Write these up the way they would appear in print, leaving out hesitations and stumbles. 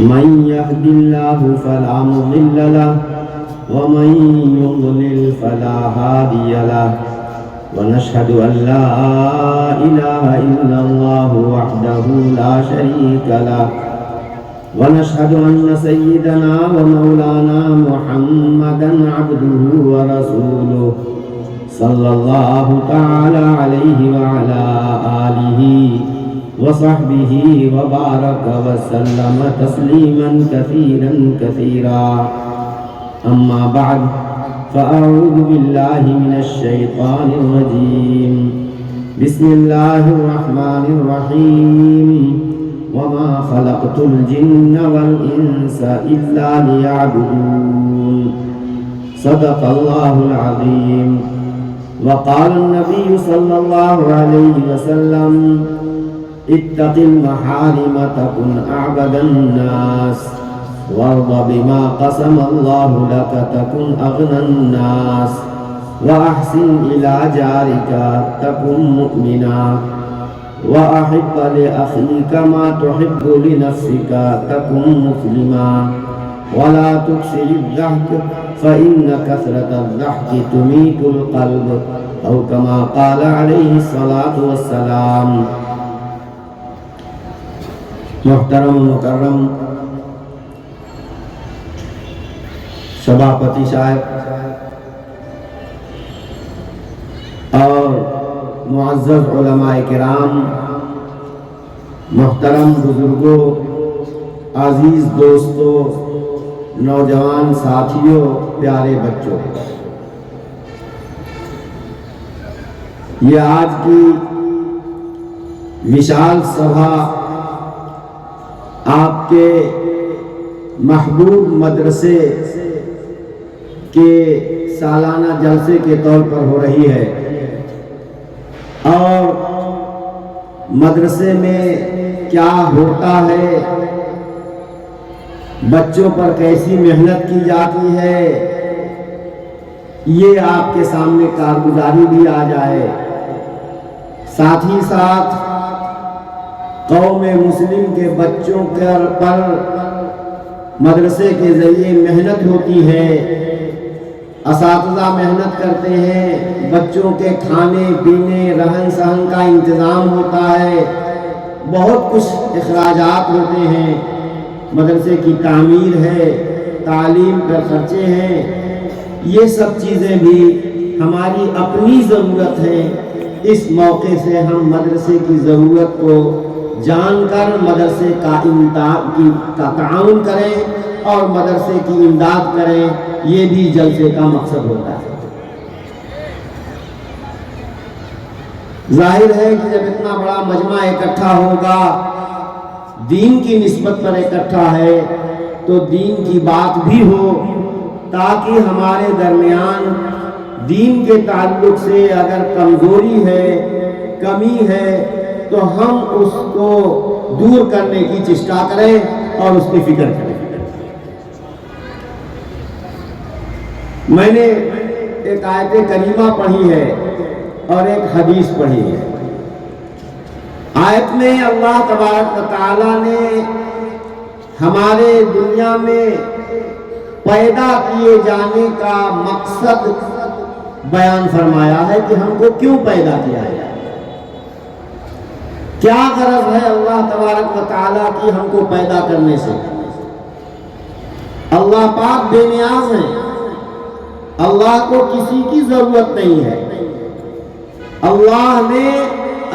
من يهد الله فلا مضل له ومن يضلل فلا هادي له ونشهد أن لا إله إلا الله وحده لا شريك له ونشهد أن سيدنا ومولانا محمدا عبده ورسوله صلى الله تعالى عليه وعلى آله وصحبه وبارك وسلم تسليما كثيرا كثيرا أما بعد فأعوذ بالله من الشيطان الرجيم بسم الله الرحمن الرحيم وما خلقت الجن والإنس إلا ليعبدون صدق الله العظيم. وقال النبي صلى الله عليه وسلم اتق المحارم تكن أعبد الناس وارض بما قسم الله لك تكن أغنى الناس وأحسن إلى جارك تكن مؤمنا وأحب لأخيك ما تحب لنفسك تكن مسلما ولا تكثر الضحك فإن كثرة الضحك تميت القلب أو كما قال عليه الصلاة والسلام. محترم مکرم سبھاپتی صاحب اور معزز علماء کرام، محترم بزرگوں، عزیز دوستوں، نوجوان ساتھیوں، پیارے بچوں، یہ آج کی وشال سبھا آپ کے محبوب مدرسے کے سالانہ جلسے کے طور پر ہو رہی ہے، اور مدرسے میں کیا ہوتا ہے، بچوں پر کیسی محنت کی جاتی ہے، یہ آپ کے سامنے کارگزاری بھی آ جائے، ساتھ ہی ساتھ قوم مسلم کے بچوں پر مدرسے کے ذریعے محنت ہوتی ہے، اساتذہ محنت کرتے ہیں، بچوں کے کھانے پینے رہن سہن کا انتظام ہوتا ہے، بہت کچھ اخراجات ہوتے ہیں، مدرسے کی تعمیر ہے، تعلیم پر خرچے ہیں، یہ سب چیزیں بھی ہماری اپنی ضرورت ہے. اس موقع سے ہم مدرسے کی ضرورت کو جان کر مدرسے کا تعاون کریں اور مدرسے کی امداد کریں، یہ بھی جلسے کا مقصد ہوتا ہے. ظاہر ہے کہ جب اتنا بڑا مجمع اکٹھا ہوگا، دین کی نسبت پر اکٹھا ہے، تو دین کی بات بھی ہو، تاکہ ہمارے درمیان دین کے تعلق سے اگر کمزوری ہے، کمی ہے، تو ہم اس کو دور کرنے کی چیسٹا کریں اور اس کی فکر کریں. میں نے ایک آیت کریمہ پڑھی ہے اور ایک حدیث پڑھی ہے. آیت میں اللہ تبارک و تعالیٰ نے ہمارے دنیا میں پیدا کیے جانے کا مقصد بیان فرمایا ہے کہ ہم کو کیوں پیدا کیا ہے، کیا غرض ہے اللہ تبارک و تعالیٰ کی ہم کو پیدا کرنے سے. اللہ پاک بے نیاز ہیں، اللہ کو کسی کی ضرورت نہیں ہے. اللہ نے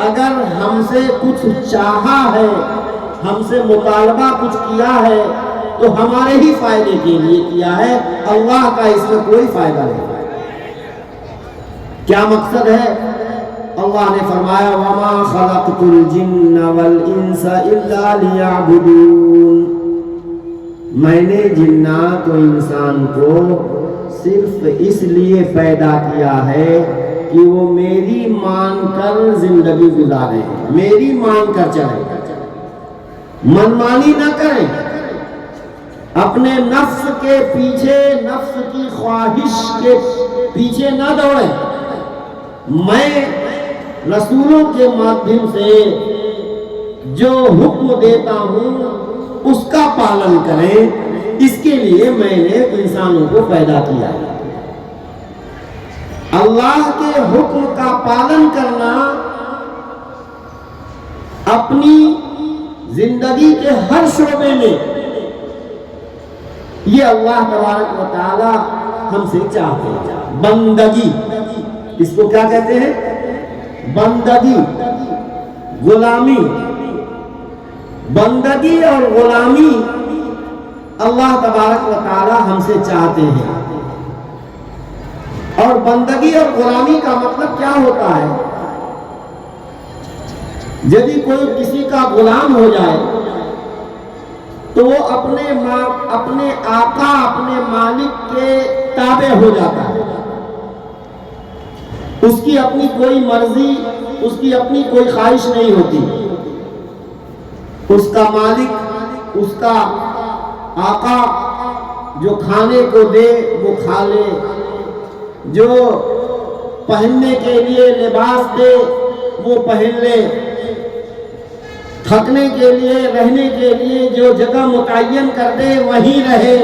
اگر ہم سے کچھ چاہا ہے، ہم سے مطالبہ کچھ کیا ہے، تو ہمارے ہی فائدے کے لیے کیا ہے، اللہ کا اس میں کوئی فائدہ نہیں. کیا مقصد ہے؟ اللہ نے فرمایا وَمَا خَلَقْتُ الْجِنَّ وَالْإِنسَ إِلَّا لِيَعْبُدُونَ، میں نے جنات و انسان کو صرف اس لیے پیدا کیا ہے کہ وہ میری مان کر زندگی گزاریں، میری مان کر چلیں، منمانی نہ کریں، اپنے نفس کے پیچھے، نفس کی خواہش کے پیچھے نہ دوڑیں. میں رسولوں کے مادھیم سے جو حکم دیتا ہوں اس کا پالن کریں، اس کے لیے میں نے انسانوں کو پیدا کیا ہے۔ اللہ کے حکم کا پالن کرنا اپنی زندگی کے ہر شعبے میں، یہ اللہ تبارک و تعالی ہم سے چاہتے ہیں۔ بندگی، اس کو کیا کہتے ہیں؟ بندگی، غلامی۔ بندگی اور غلامی اللہ تبارک و تعالی ہم سے چاہتے ہیں۔ اور بندگی اور غلامی کا مطلب کیا ہوتا ہے؟ یدی کوئی کسی کا غلام ہو جائے تو وہ اپنے آقا، اپنے مالک کے تابع ہو جاتا ہے۔ اس کی اپنی کوئی مرضی، اس کی اپنی کوئی خواہش نہیں ہوتی۔ اس کا مالک، اس کا آقا جو کھانے کو دے وہ کھا لے، جو پہننے کے لیے لباس دے وہ پہن لے، تھکنے کے لیے، رہنے کے لیے جو جگہ متعین کر دے وہیں رہے،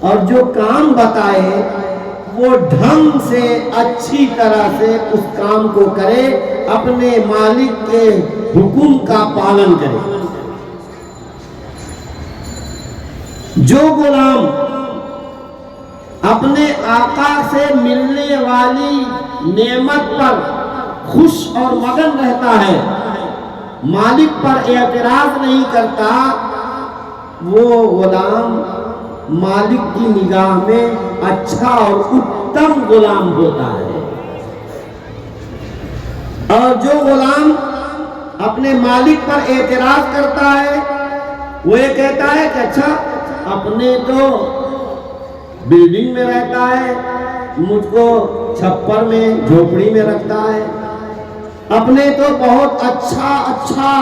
اور جو کام بتائے وہ ڈھنگ سے اچھی طرح سے اس کام کو کرے، اپنے مالک کے حکم کا پالن کرے۔ جو غلام اپنے آقا سے ملنے والی نعمت پر خوش اور مگن رہتا ہے، مالک پر اعتراض نہیں کرتا، وہ غلام مالک کی نگاہ میں اچھا اور اتم غلام ہوتا ہے۔ اور جو غلام اپنے مالک پر اعتراض کرتا ہے، وہ یہ کہتا ہے کہ اچھا اپنے تو بلڈنگ میں رہتا ہے، مجھ کو چھپر میں، جھوپڑی میں رکھتا ہے، اپنے تو بہت اچھا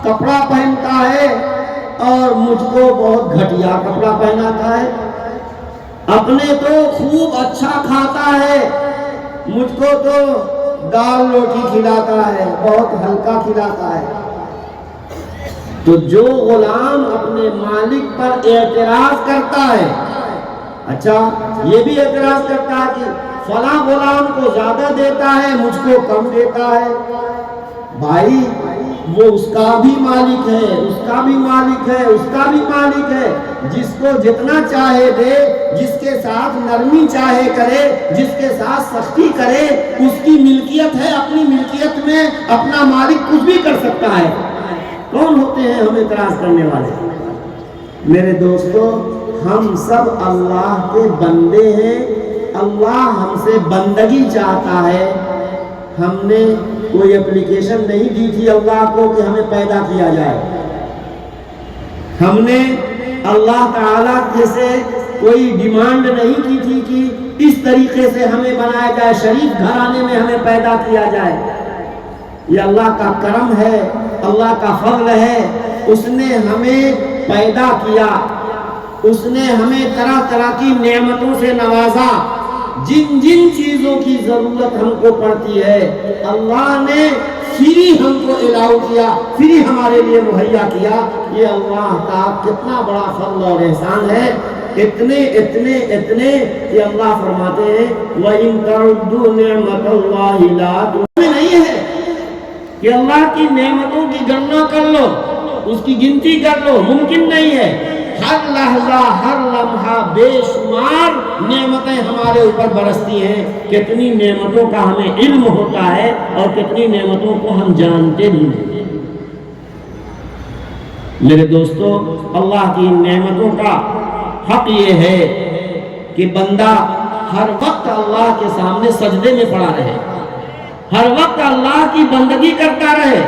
کپڑا پہنتا ہے اور مجھ کو بہت گھٹیا کپڑا پہناتا ہے، اپنے تو خوب اچھا کھاتا ہے، مجھ کو تو دال روٹی کھلاتا ہے، بہت ہلکا کھلاتا ہے۔ تو جو غلام اپنے مالک پر اعتراض کرتا ہے، اچھا یہ بھی اعتراض کرتا ہے کہ فلاں غلام کو زیادہ دیتا ہے، مجھ کو کم دیتا ہے، بھائی وہ اس کا بھی مالک ہے، اس کا بھی مالک ہے، اس کا بھی مالک ہے، جس کو جتنا چاہے دے، جس کے ساتھ نرمی چاہے کرے، جس کے ساتھ سختی کرے، اس کی ملکیت ہے، اپنی ملکیت میں اپنا مالک کچھ بھی کر سکتا ہے۔ کون ہوتے ہیں ہم اعتراض کرنے والے؟ میرے دوستو، ہم سب اللہ کے بندے ہیں، اللہ ہم سے بندگی چاہتا ہے۔ ہم نے کوئی اپلیکیشن نہیں دی تھی اللہ کو کہ ہمیں پیدا کیا جائے، ہم نے اللہ تعالیٰ سے کوئی ڈیمانڈ نہیں کی تھی کہ اس طریقے سے ہمیں بنایا جائے، شریف گھرانے میں ہمیں پیدا کیا جائے۔ یہ اللہ کا کرم ہے، اللہ کا فضل ہے، اس نے ہمیں پیدا کیا، اس نے ہمیں طرح طرح کی نعمتوں سے نوازا، جن جن چیزوں کی ضرورت ہم کو پڑتی ہے اللہ نے فری ہم کو الاؤ کیا، فری ہمارے لیے مہیا کیا۔ یہ اللہ کا کتنا بڑا فضل اور احسان ہے، اتنے اتنے اتنے کہ اللہ فرماتے ہیں وَإِن تَعُدُّوا نِعْمَةَ اللَّهِ لَا تُحْصُوهَا۔ نہیں ہے کہ اللہ کی نعمتوں کی گننا کر لو، اس کی گنتی کر لو، ممکن نہیں ہے۔ ہر لحظہ، ہر لمحہ بے شمار نعمتیں ہمارے اوپر برستی ہیں، کتنی نعمتوں کا ہمیں علم ہوتا ہے اور کتنی نعمتوں کو ہم جانتے بھی نہیں۔ میرے دوستو، اللہ کی نعمتوں کا حق یہ ہے کہ بندہ ہر وقت اللہ کے سامنے سجدے میں پڑا رہے، ہر وقت اللہ کی بندگی کرتا رہے،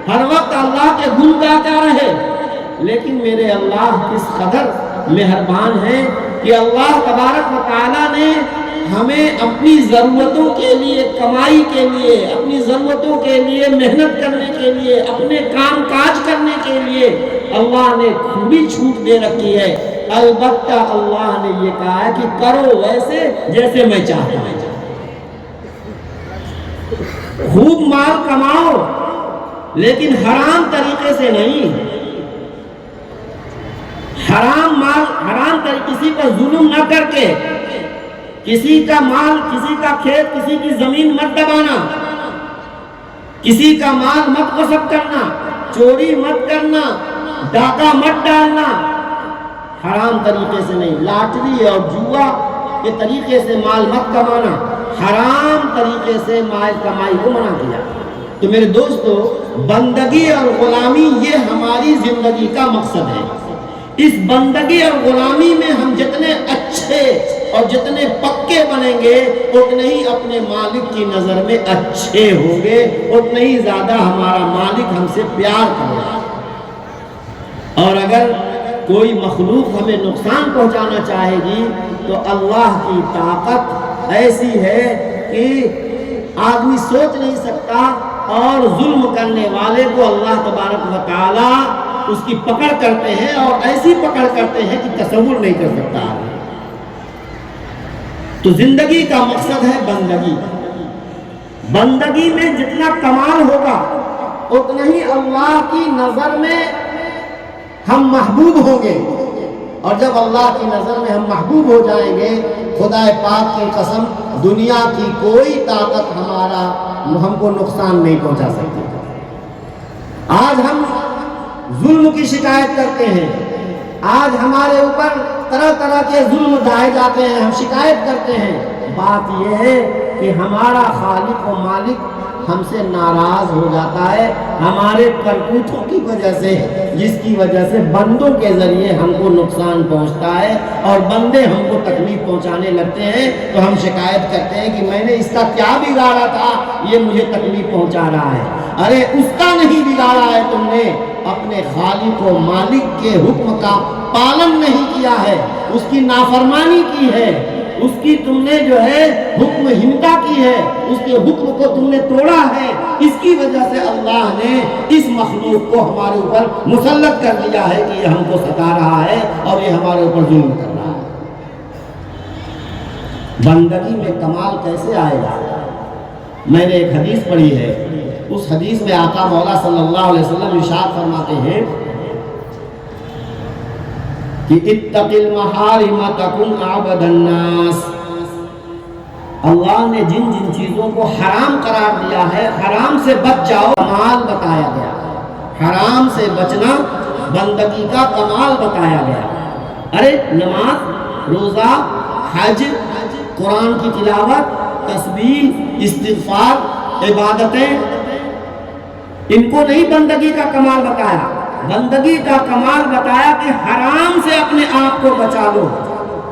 ہر وقت اللہ کے گن گاتا رہے۔ لیکن میرے اللہ کس قدر مہربان ہیں کہ اللہ تبارک و تعالیٰ نے ہمیں اپنی ضرورتوں کے لیے، کمائی کے لیے، اپنی ضرورتوں کے لیے، محنت کرنے کے لیے، اپنے کام کاج کرنے کے لیے اللہ نے کھلی چھوٹ دے رکھی ہے۔ البتہ اللہ نے یہ کہا ہے کہ کرو ویسے جیسے میں چاہتا ہوں، خوب مال کماؤ لیکن حرام طریقے سے نہیں، حرام مال، حرام کسی پر ظلم نہ کر کے، کسی کا مال، کسی کا کھیت، کسی کی زمین مت دبانا، کسی کا مال مت غصب کرنا، چوری مت کرنا، ڈاکہ مت ڈالنا، حرام طریقے سے نہیں، لاٹری اور جوا کے طریقے سے مال مت کمانا، حرام طریقے سے مال کمائی کو منع کیا۔ تو میرے دوستو، بندگی اور غلامی یہ ہماری زندگی کا مقصد ہے۔ اس بندگی اور غلامی میں ہم جتنے اچھے اور جتنے پکے بنیں گے، اتنے ہی اپنے مالک کی نظر میں اچھے ہوں گے، اتنے ہی زیادہ ہمارا مالک ہم سے پیار کرے گا۔ اور اگر کوئی مخلوق ہمیں نقصان پہنچانا چاہے گی تو اللہ کی طاقت ایسی ہے کہ آدمی سوچ نہیں سکتا، اور ظلم کرنے والے کو اللہ تبارک و تعالی اس کی پکڑ کرتے ہیں، اور ایسی پکڑ کرتے ہیں کہ تصور نہیں کر سکتا۔ تو زندگی کا مقصد ہے بندگی۔ بندگی میں جتنا کمال ہوگا اتنا ہی اللہ کی نظر میں ہم محبوب ہوں گے، اور جب اللہ کی نظر میں ہم محبوب ہو جائیں گے، خدا پاک کی قسم دنیا کی کوئی طاقت ہم کو نقصان نہیں پہنچا سکتی۔ آج ہم ظلم کی شکایت کرتے ہیں، آج ہمارے اوپر طرح طرح کے ظلم ڈھائے جاتے ہیں، ہم شکایت کرتے ہیں۔ بات یہ ہے کہ ہمارا خالق و مالک ہم سے ناراض ہو جاتا ہے ہمارے کرتوتوں کی وجہ سے، جس کی وجہ سے بندوں کے ذریعے ہم کو نقصان پہنچتا ہے، اور بندے ہم کو تکلیف پہنچانے لگتے ہیں تو ہم شکایت کرتے ہیں کہ میں نے اس کا کیا بگاڑا تھا، یہ مجھے تکلیف پہنچا رہا ہے۔ ارے اس کا نہیں بگاڑا ہے، تم نے اپنے خالق و مالک کے حکم کا پالن نہیں کیا ہے، اس کی نافرمانی کی ہے، اس کی تم نے جو ہے حکم ہنتا کی ہے، اس کے حکم کو تم نے توڑا ہے۔ اس کی وجہ سے اللہ نے اس مخلوق کو ہمارے اوپر مسلط کر دیا ہے کہ یہ ہم کو ستا رہا ہے اور یہ ہمارے اوپر ظلم کر رہا ہے۔ بندگی میں کمال کیسے آئے گا؟ میں نے ایک حدیث پڑھی ہے، اس حدیث میں آقا مولا صلی اللہ علیہ وسلم ارشاد فرماتے ہیں کہ اتق المحارم تکن اعبد الناس۔ اللہ نے جن جن چیزوں کو حرام قرار دیا ہے، حرام سے بچ جاؤ، کمال بتایا گیا۔ حرام سے بچنا بندگی کا کمال بتایا گیا۔ ارے نماز، روزہ، حج، قرآن کی تلاوت، تسبیح، استغفار، عبادتیں، ان کو نہیں بندگی کا کمال بتایا۔ بندگی کا کمال بتایا کہ حرام سے اپنے آپ کو بچا لو۔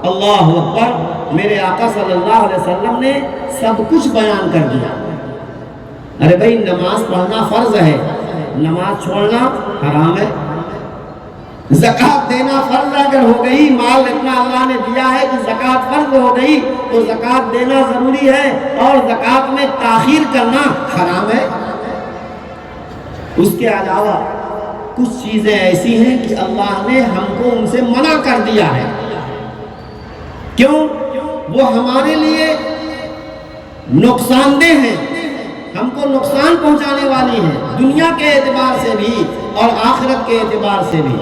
اللہ اکبر! میرے آقا صلی اللہ علیہ وسلم نے سب کچھ بیان کر دیا۔ ارے بھائی، نماز پڑھنا فرض ہے، نماز چھوڑنا حرام ہے۔ زکوٰۃ دینا فرض اگر ہو گئی، مال اتنا اللہ نے دیا ہے کہ زکوٰۃ فرض ہو گئی تو زکوٰۃ دینا ضروری ہے، اور زکوٰۃ میں تاخیر کرنا حرام ہے۔ اس کے علاوہ کچھ چیزیں ایسی ہیں کہ اللہ نے ہم کو ان سے منع کر دیا ہے۔ کیوں؟ وہ ہمارے لیے نقصان دہ ہیں، ہم کو نقصان پہنچانے والی ہیں، دنیا کے اعتبار سے بھی اور آخرت کے اعتبار سے بھی۔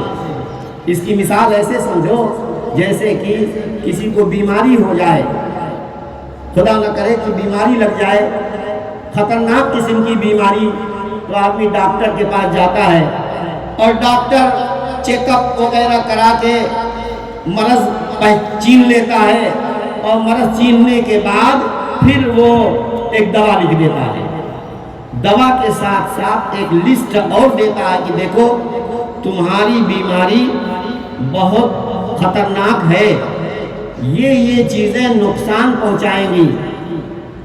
اس کی مثال ایسے سمجھو جیسے کہ کسی کو بیماری ہو جائے، خدا نہ کرے کہ بیماری لگ جائے، خطرناک قسم کی بیماری، تو آدمی ڈاکٹر کے پاس جاتا ہے، اور ڈاکٹر چیک اپ وغیرہ کرا کے مرض چین لیتا ہے، اور مرض چیننے کے بعد پھر وہ ایک دوا لکھ دیتا ہے۔ دوا کے ساتھ ساتھ ایک لسٹ اور دیتا ہے کہ دیکھو تمہاری بیماری بہت خطرناک ہے، یہ چیزیں نقصان پہنچائیں گی،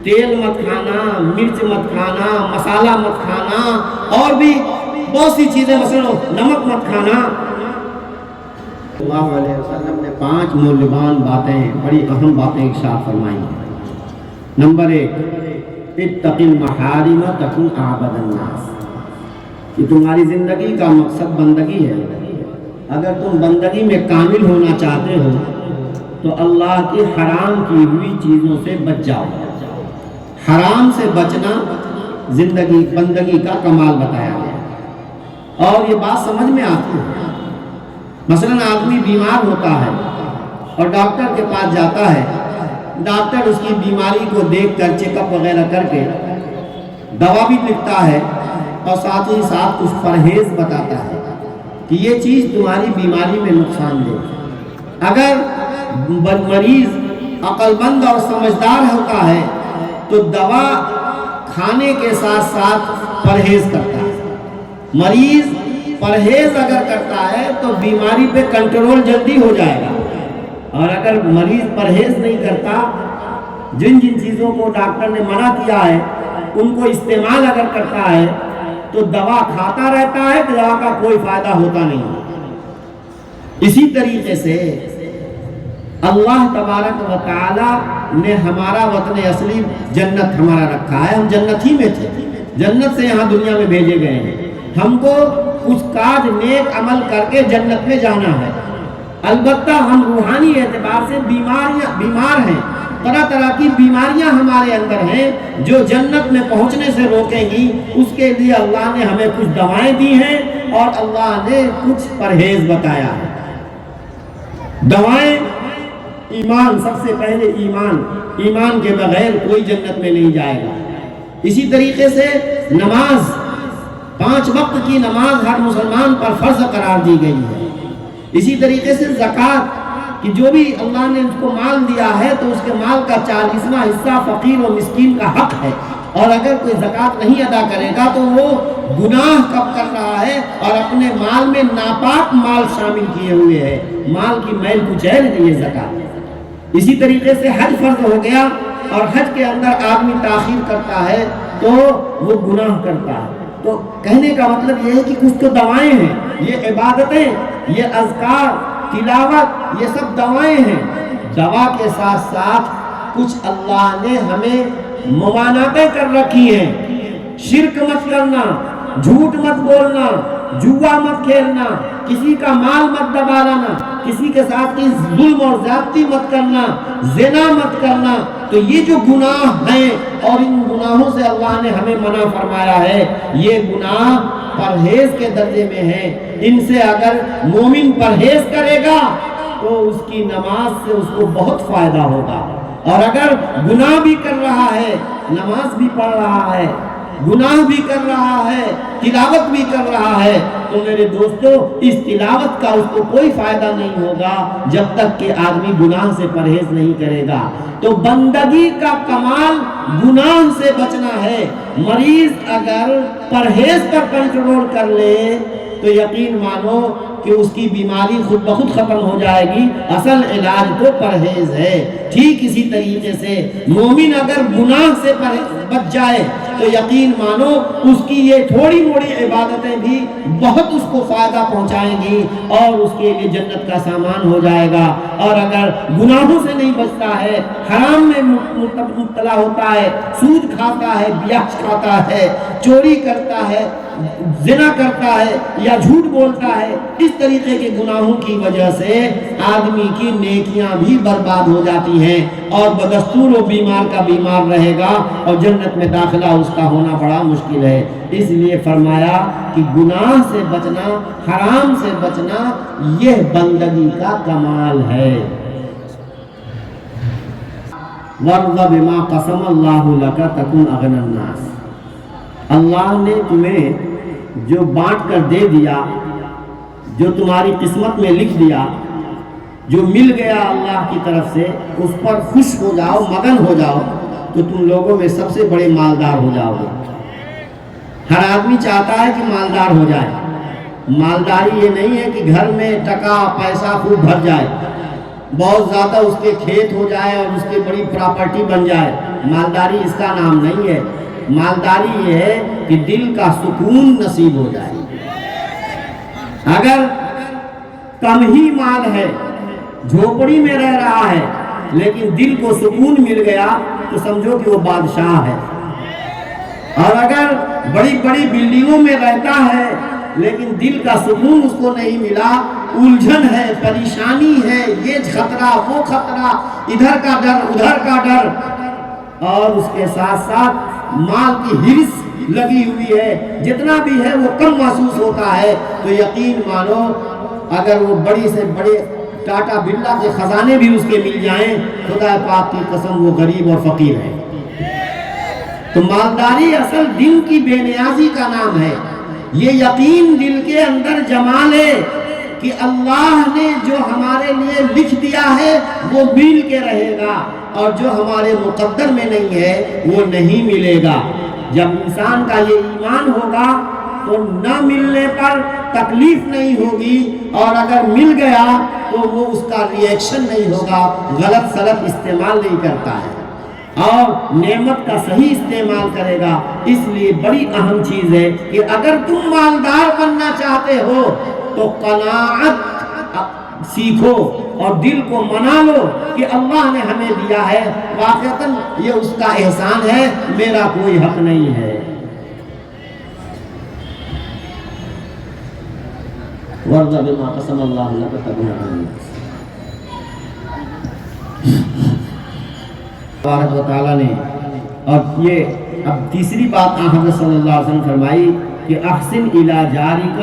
تیل مت کھانا، مرچ مت کھانا، مسالہ مت کھانا، اور بھی بہت سی چیزیں، مثلا نمک مت کھانا۔ اللہ علیہ وسلم نے 5 مولبان باتیں، بڑی اہم باتیں ارشاد فرمائی ہیں۔ نمبر 1، اتق المحارم تکن اعبد الناس۔ کہ تمہاری زندگی کا مقصد بندگی ہے، اگر تم بندگی میں کامل ہونا چاہتے ہو تو اللہ کی حرام کی ہوئی چیزوں سے بچ جاؤ۔ حرام سے بچنا زندگی بندگی کا کمال بتایا گیا۔ اور یہ بات سمجھ میں آتی ہے مثلاً آدمی بیمار ہوتا ہے اور ڈاکٹر کے پاس جاتا ہے، ڈاکٹر اس کی بیماری کو دیکھ کر چیک اپ وغیرہ کر کے دوا بھی لکھتا ہے اور ساتھ ہی ساتھ کچھ پرہیز بتاتا ہے کہ یہ چیز تمہاری بیماری میں نقصان دے۔ اگر مریض عقل مند اور سمجھدار ہوتا ہے تو دوا کھانے کے ساتھ ساتھ پرہیز کرتا ہے۔ مریض پرہیز اگر کرتا ہے تو بیماری پہ کنٹرول جلدی ہو جائے گا، اور اگر مریض پرہیز نہیں کرتا، جن جن چیزوں کو ڈاکٹر نے منع کیا ہے ان کو استعمال اگر کرتا ہے تو دوا کھاتا رہتا ہے، دوا کا کوئی فائدہ ہوتا نہیں۔ اسی طریقے سے اللہ تبارک و تعالی نے ہمارا وطن اصلی جنت ہمارا رکھا ہے، ہم جنت ہی میں تھے، جنت سے یہاں دنیا میں بھیجے گئے ہیں۔ ہم کو کچھ کاج نیک عمل کر کے جنت میں جانا ہے۔ البتہ ہم روحانی اعتبار سے بیمار ہیں، طرح طرح کی بیماریاں ہمارے اندر ہیں جو جنت میں پہنچنے سے روکیں گی۔ اس کے لیے اللہ نے ہمیں کچھ دوائیں دی ہیں اور اللہ نے کچھ پرہیز بتایا ہے۔ دوائیں ایمان، سب سے پہلے ایمان کے بغیر کوئی جنت میں نہیں جائے گا۔ اسی طریقے سے نماز، 5 وقت کی نماز ہر مسلمان پر فرض قرار دی گئی ہے۔ اسی طریقے سے زکوٰۃ کہ جو بھی اللہ نے اس کو مال دیا ہے تو اس کے مال کا 40واں حصہ فقیر و مسکین کا حق ہے، اور اگر کوئی زکوٰۃ نہیں ادا کرے گا تو وہ گناہ کب کر رہا ہے اور اپنے مال میں ناپاک مال شامل کیے ہوئے ہے، مال کی میل کچیل ہے یہ زکوٰۃ۔ اسی طریقے سے حج فرض ہو گیا، اور حج کے اندر آدمی تاخیر کرتا ہے تو وہ گناہ کرتا ہے۔ تو کہنے کا مطلب یہ ہے کہ کچھ تو دوائیں ہیں، یہ عبادتیں، یہ اذکار، تلاوت، یہ سب دوائیں ہیں۔ دوا کے ساتھ ساتھ کچھ اللہ نے ہمیں ممانعتیں کر رکھی ہیں۔ شرک مت کرنا، جھوٹ مت بولنا، جوا مت کھیلنا، کسی کا مال مت دبا لانا، کسی کے ساتھ ظلم اور زیادتی مت کرنا، زنا مت کرنا۔ تو یہ جو گناہ ہیں اور ان گناہوں سے اللہ نے ہمیں منع فرمایا ہے، یہ گناہ پرہیز کے درجے میں ہیں۔ ان سے اگر مومن پرہیز کرے گا تو اس کی نماز سے اس کو بہت فائدہ ہوگا، اور اگر گناہ بھی کر رہا ہے، نماز بھی پڑھ رہا ہے، گناہ بھی کر رہا ہے، تلاوت بھی کر رہا ہے، تو میرے دوستو اس تلاوت کا اس کو کوئی فائدہ نہیں ہوگا جب تک کہ آدمی گناہ سے پرہیز نہیں کرے گا۔ تو بندگی کا کمال گناہ سے بچنا ہے۔ مریض اگر پرہیز پر کنٹرول کر لے تو یقین مانو کہ اس کی بیماری خود بخود ختم ہو جائے گی۔ اصل علاج تو پرہیز ہے۔ ٹھیک اسی طریقے سے مومن اگر گناہ سے بچ جائے تو یقین مانو اس کی یہ تھوڑی موڑی عبادتیں بھی بہت اس کو فائدہ پہنچائیں گی اور اس کے لیے جنت کا سامان ہو جائے گا۔ اور اگر گناہوں سے نہیں بچتا ہے، حرام میں مبتلا ہوتا ہے، سود کھاتا ہے، بیاج کھاتا ہے، چوری کرتا ہے، زنا کرتا ہے یا جھوٹ بولتا ہے، اس طریقے کے گناہوں کی وجہ سے آدمی کی نیکیاں بھی برباد ہو جاتی ہیں اور بدستور و بیمار کا بیمار رہے گا اور جنت میں داخلہ اس کا ہونا بڑا مشکل ہے۔ اس لیے فرمایا کہ گناہ سے بچنا، حرام سے بچنا، یہ بندگی کا کمال ہے۔ وَارْضَ بِمَا قَسَمَ اللَّهُ لَكَ تَكُنْ أَغْنَى النَّاسِ۔ اللہ نے تمہیں جو بانٹ کر دے دیا، جو تمہاری قسمت میں لکھ دیا، جو مل گیا اللہ کی طرف سے، اس پر خوش ہو جاؤ، مگن ہو جاؤ، تو تم لوگوں میں سب سے بڑے مالدار ہو جاؤ گے۔ ہر آدمی چاہتا ہے کہ مالدار ہو جائے۔ مالداری یہ نہیں ہے کہ گھر میں ٹکا پیسہ خوب بھر جائے، بہت زیادہ اس کے کھیت ہو جائے اور اس کی بڑی پراپرٹی بن جائے۔ مالداری اس کا نام نہیں ہے۔ مالداری یہ ہے کہ دل کا سکون نصیب ہو جائے۔ اگر کم ہی مال ہے، جھوپڑی میں رہ رہا ہے، لیکن دل کو سکون مل گیا تو سمجھو کہ وہ بادشاہ ہے۔ اور اگر بڑی بڑی بلڈنگوں میں رہتا ہے لیکن دل کا سکون اس کو نہیں ملا، الجھن ہے، پریشانی ہے، یہ خطرہ وہ خطرہ، ادھر کا ڈر ادھر کا ڈر، اور اس کے ساتھ ساتھ مال کی ہرس لگی ہوئی ہے، جتنا بھی ہے وہ کم محسوس ہوتا ہے، تو یقین مانو اگر وہ بڑی سے بڑے ٹاٹا برلا کے خزانے بھی اس کے مل جائیں، خدا پاک کی قسم وہ غریب اور فقیر ہے۔ تو مالداری اصل دل کی بے نیازی کا نام ہے۔ یہ یقین دل کے اندر جما لے کہ اللہ نے جو ہمارے لیے لکھ دیا ہے وہ مل کے رہے گا، اور جو ہمارے مقدر میں نہیں ہے وہ نہیں ملے گا۔ جب انسان کا یہ ایمان ہوگا تو نہ ملنے پر تکلیف نہیں ہوگی، اور اگر مل گیا تو وہ اس کا ریئیکشن نہیں ہوگا، غلط سلط استعمال نہیں کرتا ہے اور نعمت کا صحیح استعمال کرے گا۔ اس لیے بڑی اہم چیز ہے کہ اگر تم مالدار بننا چاہتے ہو تو قناعت سیکھو اور دل کو منا لو کہ اللہ نے ہمیں دیا ہے، واقعتاً یہ اس کا احسان ہے، میرا کوئی حق نہیں ہے۔ وَارْضَ بِمَا قَسَمَ اللَّهُ لَكَ تَبْنَ تبارک و تعالیٰ نے۔ اور یہ اب تیسری بات حضرت صلی اللہ علیہ وسلم فرمائی کہ احسن الی جارک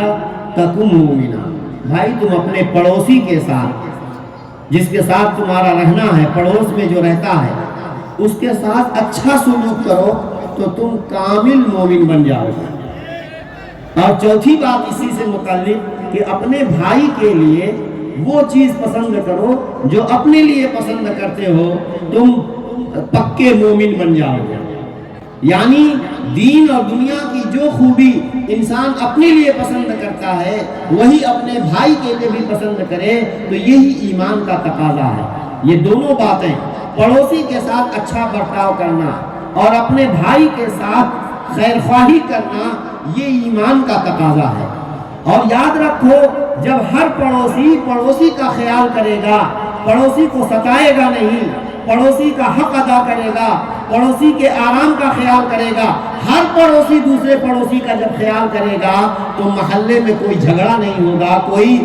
تکن مومنا، بھائی تم اپنے پڑوسی کے ساتھ، جس کے ساتھ تمہارا رہنا ہے، پڑوس میں جو رہتا ہے اس کے ساتھ اچھا سلوک کرو تو تم کامل مومن بن جاؤ گے۔ اور چوتھی بات اسی سے متعلق کہ اپنے بھائی کے لیے وہ چیز پسند کرو جو اپنے لیے پسند کرتے ہو، تم پکے مومن بن جاؤ گے۔ یعنی دین اور دنیا کی جو خوبی انسان اپنے لیے پسند کرتا ہے وہی اپنے بھائی کے لیے بھی پسند کرے، تو یہی ایمان کا تقاضا ہے۔ یہ دونوں باتیں، پڑوسی کے ساتھ اچھا برتاؤ کرنا اور اپنے بھائی کے ساتھ خیر خواہی کرنا، یہ ایمان کا تقاضا ہے۔ اور یاد رکھو، جب ہر پڑوسی کا خیال کرے گا، پڑوسی کو ستائے گا نہیں، پڑوسی کا حق ادا کرے گا، پڑوسی کے آرام کا خیال کرے گا، ہر پڑوسی دوسرے پڑوسی کا جب خیال کرے گا تو محلے میں کوئی جھگڑا نہیں ہوگا، کوئی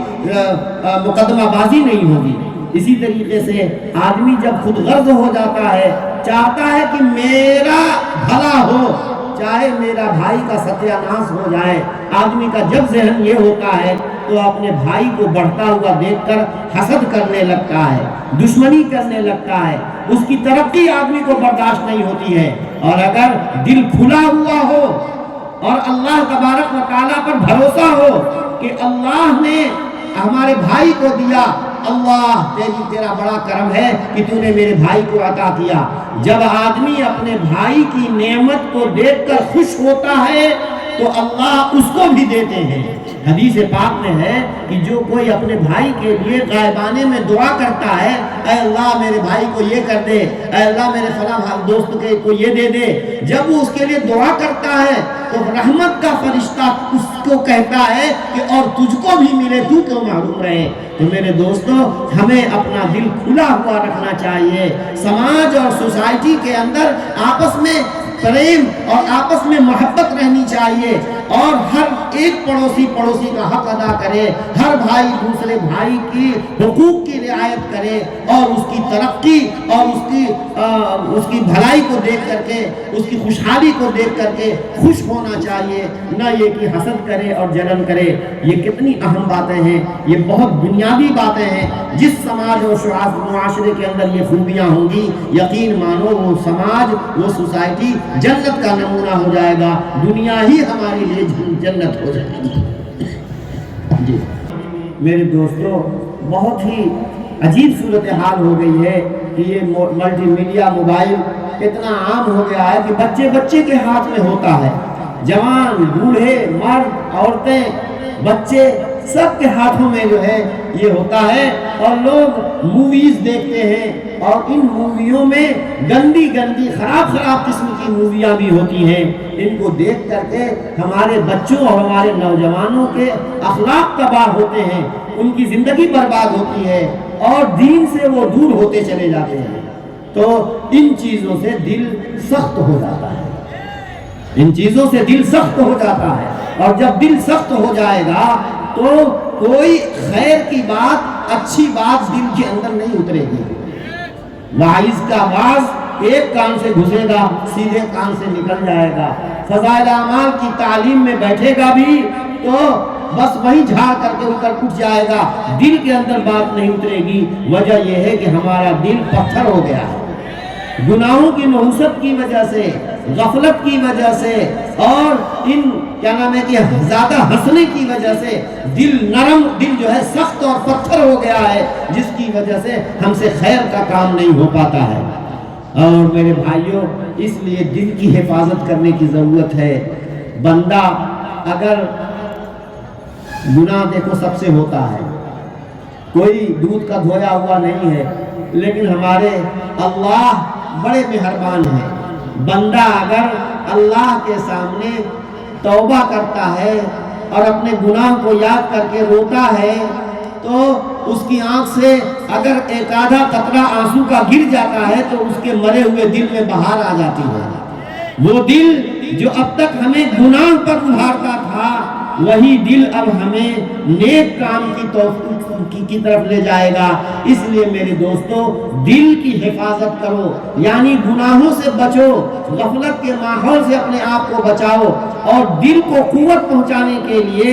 مقدمہ بازی نہیں ہوگی۔ اسی طریقے سے آدمی جب خود غرض ہو جاتا ہے، چاہتا ہے کہ میرا بھلا ہو، چاہے میرا بھائی کا ستیہ ناش ہو جائے، آدمی کا جب ذہن یہ ہوتا ہے تو اپنے بھائی کو بڑھتا ہوا دیکھ کر حسد کرنے لگتا ہے، دشمنی کرنے لگتا ہے، اس کی ترقی آدمی کو برداشت نہیں ہوتی ہے۔ اور اگر دل کھلا ہوا ہو اور اللہ تبارک و تعالیٰ پر بھروسہ ہو کہ اللہ نے ہمارے بھائی کو دیا، اللہ تیرا بڑا کرم ہے کہ تو نے میرے بھائی کو عطا کیا۔ جب آدمی اپنے بھائی کی نعمت کو دیکھ کر خوش ہوتا ہے تو اللہ اس کو بھی دیتے ہیں۔ حدیث پاک میں ہے کہ جو کوئی اپنے بھائی کے لیے غائبانے میں دعا کرتا ہے، اے اللہ میرے بھائی کو یہ کر دے، اے اللہ میرے فلاں دوست کو یہ دے دے، جب وہ اس کے لیے دعا کرتا ہے تو رحمت کا فرشتہ اس کو کہتا ہے کہ اور تجھ کو بھی ملے، تو کیوں محروم رہے۔ تو میرے دوستو، ہمیں اپنا دل کھلا ہوا رکھنا چاہیے۔ سماج اور سوسائٹی کے اندر آپس میں پریم اور آپس میں محبت رہنی چاہیے، اور ہر ایک پڑوسی کا حق ادا کرے، ہر بھائی دوسرے بھائی کی حقوق کی رعایت کرے، اور اس کی ترقی اور اس کی بھلائی کو دیکھ کر کے، اس کی خوشحالی کو دیکھ کر کے خوش ہونا چاہیے، نہ یہ کہ حسد کرے اور جلن کرے۔ یہ کتنی اہم باتیں ہیں، یہ بہت بنیادی باتیں ہیں۔ جس سماج اور معاشرے کے اندر یہ خوبیاں ہوں گی، یقین مانو وہ سماج، وہ سوسائٹی جنت کا نمونہ ہو جائے گا، دنیا ہی ہمارے لیے جنت ہو جائے گی۔ جی میرے دوستو، بہت ہی عجیب صورتحال ہو گئی ہے کہ یہ ملٹی میڈیا موبائل اتنا عام ہو گیا ہے کہ بچے کے ہاتھ میں ہوتا ہے، جوان بوڑھے مرد عورتیں بچے سب کے ہاتھوں میں جو ہے یہ ہوتا ہے، اور لوگ موویز دیکھتے ہیں، اور ان موویوں میں گندی خراب قسم کی موویاں بھی ہوتی ہیں۔ ان کو دیکھ کر کے ہمارے بچوں اور ہمارے نوجوانوں کے اخلاق تباہ ہوتے ہیں، ان کی زندگی برباد ہوتی ہے، اور دین سے وہ دور ہوتے چلے جاتے ہیں۔ تو ان چیزوں سے دل سخت ہو جاتا ہے، ان چیزوں سے دل سخت ہو جاتا ہے، اور جب دل سخت ہو جائے گا تو کوئی خیر کی بات، اچھی بات دل کے اندر نہیں اترے گی۔ واعظ کا واعظ ایک کان سے گھسے گا، سیدھے کان سے نکل جائے گا۔ فضائل اعمال کی تعلیم میں بیٹھے گا بھی تو بس وہی جھاڑ کر کے اوپر اٹھ جائے گا، دل کے اندر بات نہیں اترے گی۔ وجہ یہ ہے کہ ہمارا دل پتھر ہو گیا ہے، گناہوں کی نحوست کی وجہ سے، غفلت کی وجہ سے، اور ان کیا نام ہے کہ زیادہ ہنسنے کی وجہ سے دل جو ہے سخت اور پتھر ہو گیا ہے، جس کی وجہ سے ہم سے خیر کا کام نہیں ہو پاتا ہے۔ اور میرے بھائیوں، اس لیے دل کی حفاظت کرنے کی ضرورت ہے۔ بندہ اگر گناہ دیکھو سب سے ہوتا ہے، کوئی دودھ کا دھویا ہوا نہیں ہے، لیکن ہمارے اللہ بڑے مہربان ہیں۔ بندہ اگر اللہ کے سامنے توبہ کرتا ہے اور اپنے گناہ کو یاد کر کے روتا ہے تو اس کی آنکھ سے اگر ایک آدھا قطرہ آنسو کا گر جاتا ہے تو اس کے مرے ہوئے دل میں بہار آ جاتی ہے۔ وہ دل جو اب تک ہمیں گناہ پر ابھارتا تھا، وہی دل اب ہمیں نیک کام کی طرف لے جائے گا۔ اس لیے میرے دوستو، دل کی حفاظت کرو، یعنی گناہوں سے بچو، غفلت کے ماحول سے اپنے آپ کو بچاؤ، اور دل کو قوت پہنچانے کے لیے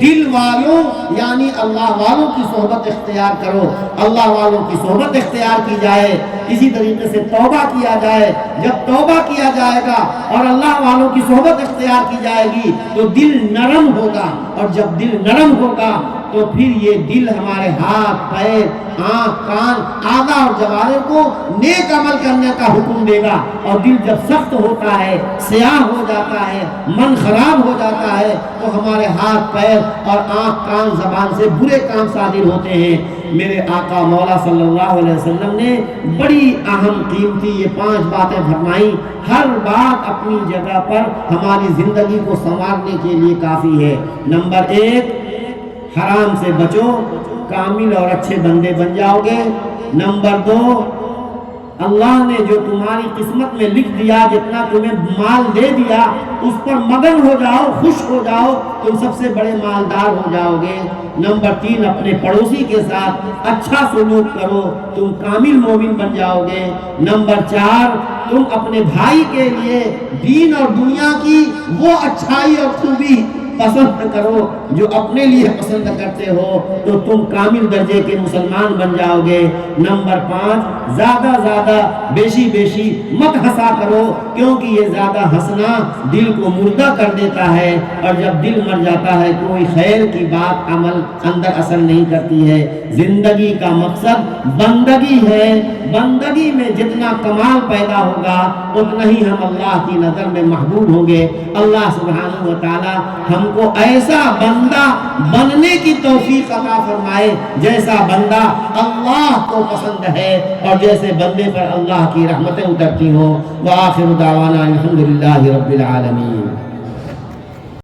دل والوں یعنی اللہ والوں کی صحبت اختیار کرو۔ اللہ والوں کی صحبت اختیار کی جائے، اسی طریقے سے توبہ کیا جائے۔ جب توبہ کیا جائے گا اور اللہ والوں کی صحبت اختیار کی جائے گی تو دل نرم ہوگا، اور جب دل نرم ہوگا تو پھر یہ دل ہمارے ہاتھ، پیر، آنکھ، کان، اعضاء اور جوارح کو نیک عمل کرنے کا حکم دے گا۔ اور دل جب سخت ہوتا ہے، سیاہ ہو جاتا ہے، من خراب ہو جاتا ہے، تو ہمارے ہاتھ، پیر اور آنکھ، کان، زبان سے برے کام صادر ہوتے ہیں۔ میرے آقا مولا صلی اللہ علیہ وسلم نے بڑی اہم قیمتی یہ 5 باتیں فرمائیں۔ ہر بات اپنی جگہ پر ہماری زندگی کو سنوارنے کے لیے کافی ہے۔ نمبر 1، حرام سے بچو، کامل اور اچھے بندے بن جاؤ گے۔ نمبر 2، اللہ نے جو تمہاری قسمت میں لکھ دیا، جتنا تمہیں مال دے دیا، اس پر مگن ہو جاؤ، خوش ہو جاؤ، تم سب سے بڑے مالدار ہو جاؤ گے۔ نمبر 3، اپنے پڑوسی کے ساتھ اچھا سلوک کرو، تم کامل مومن بن جاؤ گے۔ نمبر 4، تم اپنے بھائی کے لیے دین اور دنیا کی وہ اچھائی اور خوبی پسند کرو جو اپنے لیے پسند کرتے ہو، تو تم کامل درجے کے مسلمان بن جاؤ گے۔ نمبر 5، زیادہ بیشی مت ہنسا کرو، کیونکہ یہ زیادہ ہنسنا دل کو مردہ کر دیتا ہے، اور جب دل مر جاتا ہے کوئی خیر کی بات عمل اندر اثر نہیں کرتی ہے۔ زندگی کا مقصد بندگی ہے، بندگی میں جتنا کمال پیدا ہوگا اتنا ہی ہم اللہ کی نظر میں محبوب ہوں گے۔ اللہ سبحانہ و تعالی ہم کو ایسا بندہ بننے کی توفیق عطا فرمائے جیسا بندہ اللہ کو پسند ہے، اور جیسے بندے پر اللہ کی رحمتیں اترتی ہوں۔ وآخر دعوانا الحمدللہ رب العالمین۔